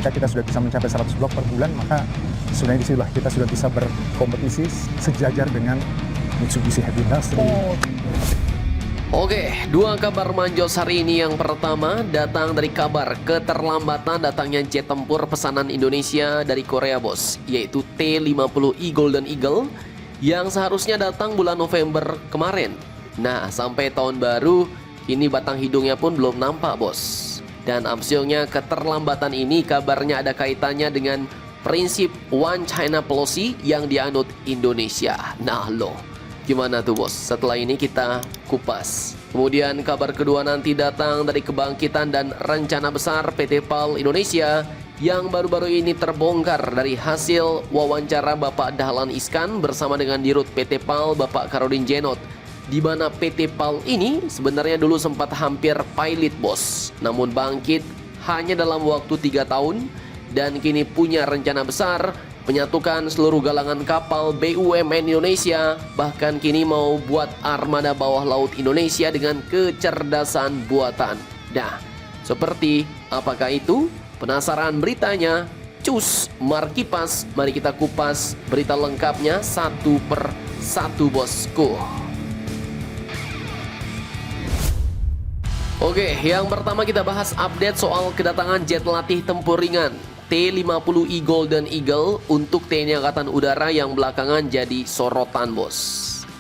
ketika kita sudah bisa mencapai 100 blok per bulan, maka sebenarnya disitulah kita sudah bisa berkompetisi sejajar dengan Mitsubishi Heavy Industry. Oke, dua kabar manjos hari ini. Yang pertama datang dari kabar keterlambatan datangnya jet tempur pesanan Indonesia dari Korea, bos, yaitu T-50E Golden Eagle yang seharusnya datang bulan November kemarin. Nah, sampai tahun baru ini batang hidungnya pun belum nampak, bos. Dan amsyongnya keterlambatan ini kabarnya ada kaitannya dengan prinsip One China Policy yang dianut Indonesia. Nah loh, gimana tuh, bos? Setelah ini kita kupas. Kemudian kabar kedua nanti datang dari kebangkitan dan rencana besar PT PAL Indonesia yang baru-baru ini terbongkar dari hasil wawancara Bapak Dahlan Iskan bersama dengan Dirut PT PAL Bapak Karodin Jenot, di mana PT PAL ini sebenarnya dulu sempat hampir pilot, bos, namun bangkit hanya dalam waktu 3 tahun dan kini punya rencana besar menyatukan seluruh galangan kapal BUMN Indonesia, bahkan kini mau buat armada bawah laut Indonesia dengan kecerdasan buatan. Nah, seperti apakah itu? Penasaran beritanya? Cus, Markipas, mari kita kupas berita lengkapnya satu per satu, bosku. Oke, yang pertama kita bahas update soal kedatangan jet latih tempur ringan T-50E Golden Eagle untuk TNI Angkatan Udara yang belakangan jadi sorotan, bos.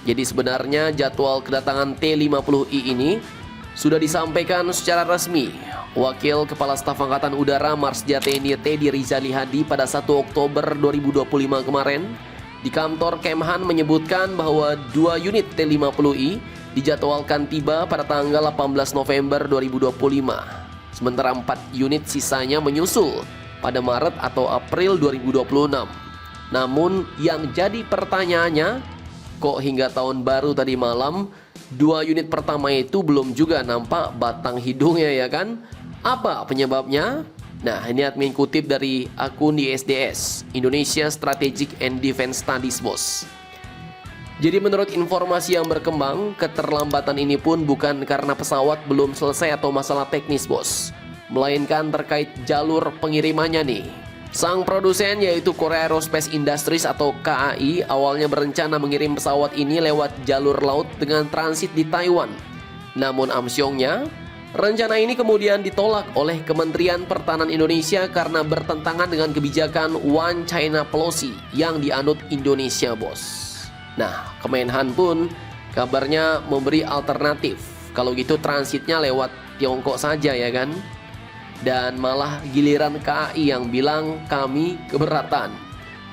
Jadi sebenarnya jadwal kedatangan T-50E ini sudah disampaikan secara resmi Wakil Kepala Staf Angkatan Udara Marsja TNI Teddy Rizali Hadi pada 1 Oktober 2025 kemarin. Di kantor Kemhan menyebutkan bahwa 2 unit T-50E dijadwalkan tiba pada tanggal 18 November 2025. Sementara 4 unit sisanya menyusul pada Maret atau April 2026. Namun yang jadi pertanyaannya, kok hingga tahun baru tadi malam 2 unit pertama itu belum juga nampak batang hidungnya, ya kan? Apa penyebabnya? Nah, ini admin kutip dari akun di SDS Indonesia Strategic and Defense Studies, bos. Jadi menurut informasi yang berkembang, keterlambatan ini pun bukan karena pesawat belum selesai atau masalah teknis, bos, melainkan terkait jalur pengirimannya nih. Sang produsen yaitu Korea Aerospace Industries atau KAI awalnya berencana mengirim pesawat ini lewat jalur laut dengan transit di Taiwan. Namun amsyongnya, rencana ini kemudian ditolak oleh Kementerian Pertahanan Indonesia karena bertentangan dengan kebijakan One China Policy yang dianut Indonesia, bos. Nah, Kemenhan pun kabarnya memberi alternatif. Kalau gitu transitnya lewat Tiongkok saja, ya kan? Dan malah giliran KAI yang bilang kami keberatan.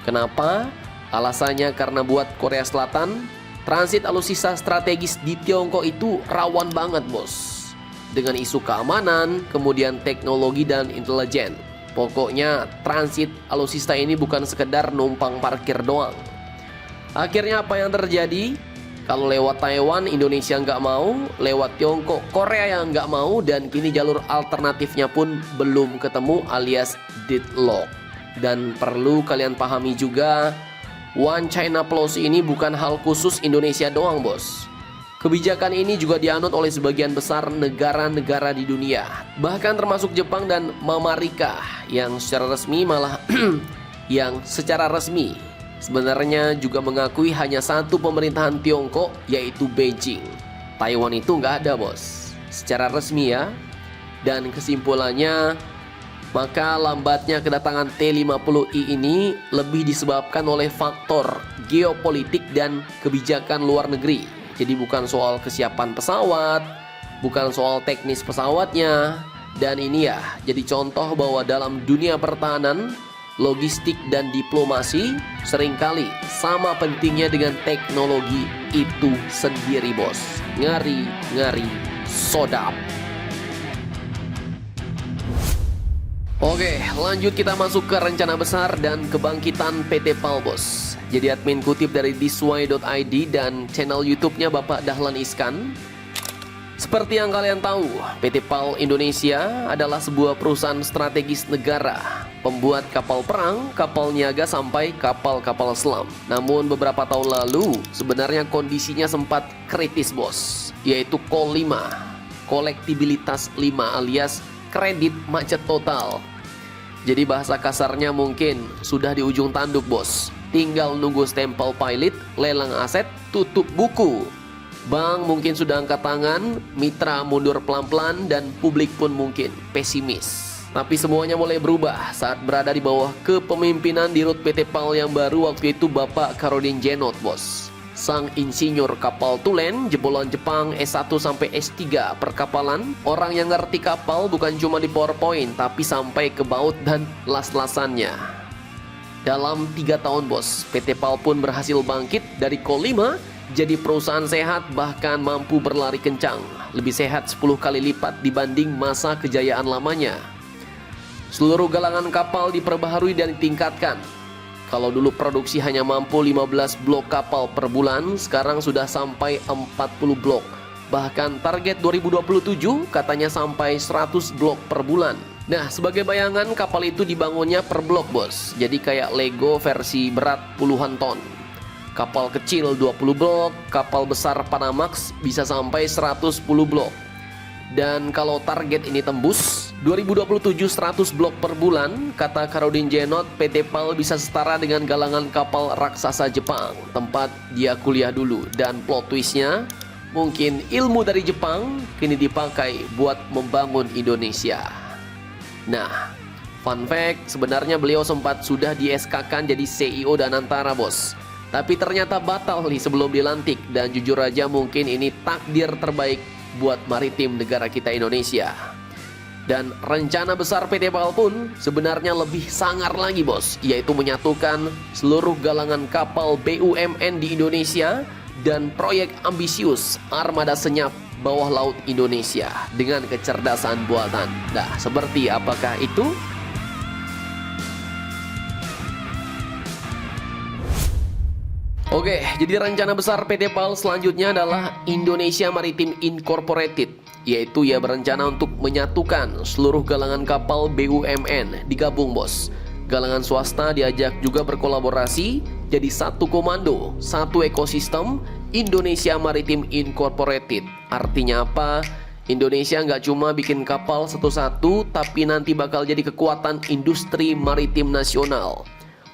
Kenapa? Alasannya karena buat Korea Selatan, transit alutsista strategis di Tiongkok itu rawan banget, bos. Dengan isu keamanan, kemudian teknologi dan intelijen. Pokoknya transit alutsista ini bukan sekedar numpang parkir doang. Akhirnya apa yang terjadi? Kalau lewat Taiwan, Indonesia nggak mau, lewat Tiongkok, Korea yang nggak mau, dan kini jalur alternatifnya pun belum ketemu alias deadlock. Dan perlu kalian pahami juga, One China Policy ini bukan hal khusus Indonesia doang, bos. Kebijakan ini juga dianut oleh sebagian besar negara-negara di dunia, bahkan termasuk Jepang dan Amerika yang secara resmi sebenarnya juga mengakui hanya satu pemerintahan Tiongkok, yaitu Beijing. Taiwan itu nggak ada, bos, secara resmi ya. Dan kesimpulannya, maka lambatnya kedatangan T-50E ini lebih disebabkan oleh faktor geopolitik dan kebijakan luar negeri. Jadi bukan soal kesiapan pesawat, bukan soal teknis pesawatnya. Dan ini ya jadi contoh bahwa dalam dunia pertahanan, logistik dan diplomasi seringkali sama pentingnya dengan teknologi itu sendiri, bos. Ngari sodap. Oke, lanjut kita masuk ke rencana besar dan kebangkitan PT PAL, bos. Jadi admin kutip dari thisway.id dan channel YouTube-nya Bapak Dahlan Iskan. Seperti yang kalian tahu, PT PAL Indonesia adalah sebuah perusahaan strategis negara, pembuat kapal perang, kapal niaga sampai kapal-kapal selam. Namun beberapa tahun lalu sebenarnya kondisinya sempat kritis, bos, yaitu Call 5, kolektibilitas 5 alias kredit macet total. Jadi bahasa kasarnya mungkin sudah di ujung tanduk bos. Tinggal nunggu stempel pilot, lelang aset, tutup buku. Bank mungkin sudah angkat tangan, mitra mundur pelan-pelan, dan publik pun mungkin pesimis. Tapi semuanya mulai berubah saat berada di bawah kepemimpinan di Rut PT PAL yang baru waktu itu Bapak Karodin Djenot bos. Sang insinyur kapal tulen jebolan Jepang S1 sampai S3 perkapalan. Orang yang ngerti kapal bukan cuma di PowerPoint tapi sampai ke baut dan las-lasannya. Dalam 3 tahun bos, PT PAL pun berhasil bangkit dari Kol 5 jadi perusahaan sehat, bahkan mampu berlari kencang. Lebih sehat 10 kali lipat dibanding masa kejayaan lamanya. Seluruh galangan kapal diperbaharui dan ditingkatkan. Kalau dulu produksi hanya mampu 15 blok kapal per bulan, sekarang sudah sampai 40 blok. Bahkan target 2027 katanya sampai 100 blok per bulan. Nah, sebagai bayangan kapal itu dibangunnya per blok bos. Jadi kayak Lego versi berat puluhan ton. Kapal kecil 20 blok, kapal besar Panamax bisa sampai 110 blok. Dan kalau target ini tembus, 2027 100 blok per bulan, kata Karodin Djenot, PT PAL bisa setara dengan galangan kapal raksasa Jepang, tempat dia kuliah dulu. Dan plot twistnya, mungkin ilmu dari Jepang kini dipakai buat membangun Indonesia. Nah, fun fact, sebenarnya beliau sempat sudah di SK-kan jadi CEO Danantara bos. Tapi ternyata batal nih sebelum dilantik. Dan jujur aja mungkin ini takdir terbaik buat maritim negara kita Indonesia. Dan rencana besar PT PAL pun sebenarnya lebih sangar lagi bos, yaitu menyatukan seluruh galangan kapal BUMN di Indonesia dan proyek ambisius armada senyap bawah laut Indonesia dengan kecerdasan buatan. Nah, seperti apakah itu? Oke, jadi rencana besar PT PAL selanjutnya adalah Indonesia Maritime Incorporated, yaitu ia berencana untuk menyatukan seluruh galangan kapal BUMN digabung bos. Galangan swasta diajak juga berkolaborasi jadi satu komando, satu ekosistem Indonesia Maritime Incorporated. Artinya apa? Indonesia nggak cuma bikin kapal satu-satu, tapi nanti bakal jadi kekuatan industri maritim nasional.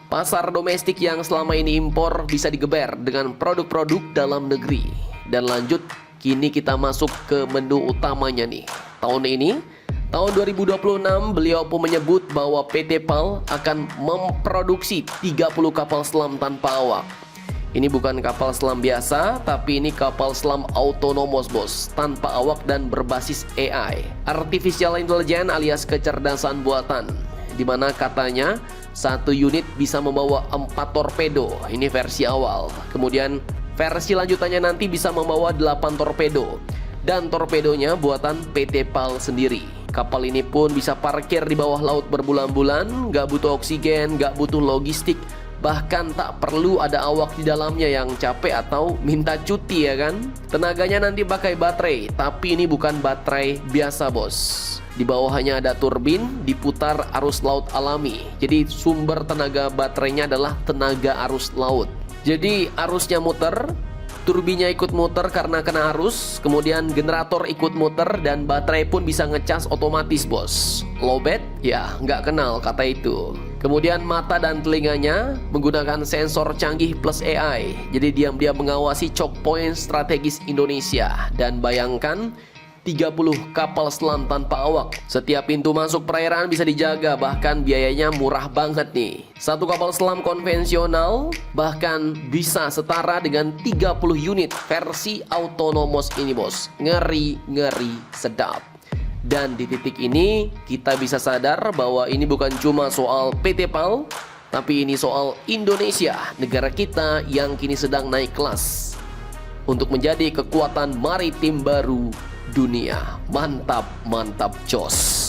Pasar domestik yang selama ini impor bisa digeber dengan produk-produk dalam negeri. Dan lanjut, kini kita masuk ke menu utamanya nih. Tahun ini, tahun 2026, beliau pun menyebut bahwa PT PAL akan memproduksi 30 kapal selam tanpa awak. Ini bukan kapal selam biasa, tapi ini kapal selam autonomous bos, tanpa awak dan berbasis AI, Artificial Intelligence alias kecerdasan buatan. Dimana katanya satu unit bisa membawa 4 torpedo. Ini versi awal. Kemudian versi lanjutannya nanti bisa membawa 8 torpedo. Dan torpedonya buatan PT PAL sendiri. Kapal ini pun bisa parkir di bawah laut berbulan-bulan, gak butuh oksigen, gak butuh logistik. Bahkan tak perlu ada awak di dalamnya yang capek atau minta cuti ya kan. Tenaganya nanti pakai baterai, tapi ini bukan baterai biasa bos. Di bawah hanya ada turbin, diputar arus laut alami. Jadi sumber tenaga baterainya adalah tenaga arus laut. Jadi arusnya muter, turbinya ikut muter karena kena arus, kemudian generator ikut muter dan baterai pun bisa ngecas otomatis bos. Lowbat? Ya nggak kenal kata itu. Kemudian mata dan telinganya menggunakan sensor canggih plus AI. Jadi diam-diam mengawasi choke point strategis Indonesia. Dan bayangkan 30 kapal selam tanpa awak. Setiap pintu masuk perairan bisa dijaga, bahkan biayanya murah banget nih. Satu kapal selam konvensional bahkan bisa setara dengan 30 unit versi autonomous ini bos. Ngeri sedap. Dan di titik ini kita bisa sadar bahwa ini bukan cuma soal PT PAL, tapi ini soal Indonesia, negara kita yang kini sedang naik kelas untuk menjadi kekuatan maritim baru dunia. Mantap jos.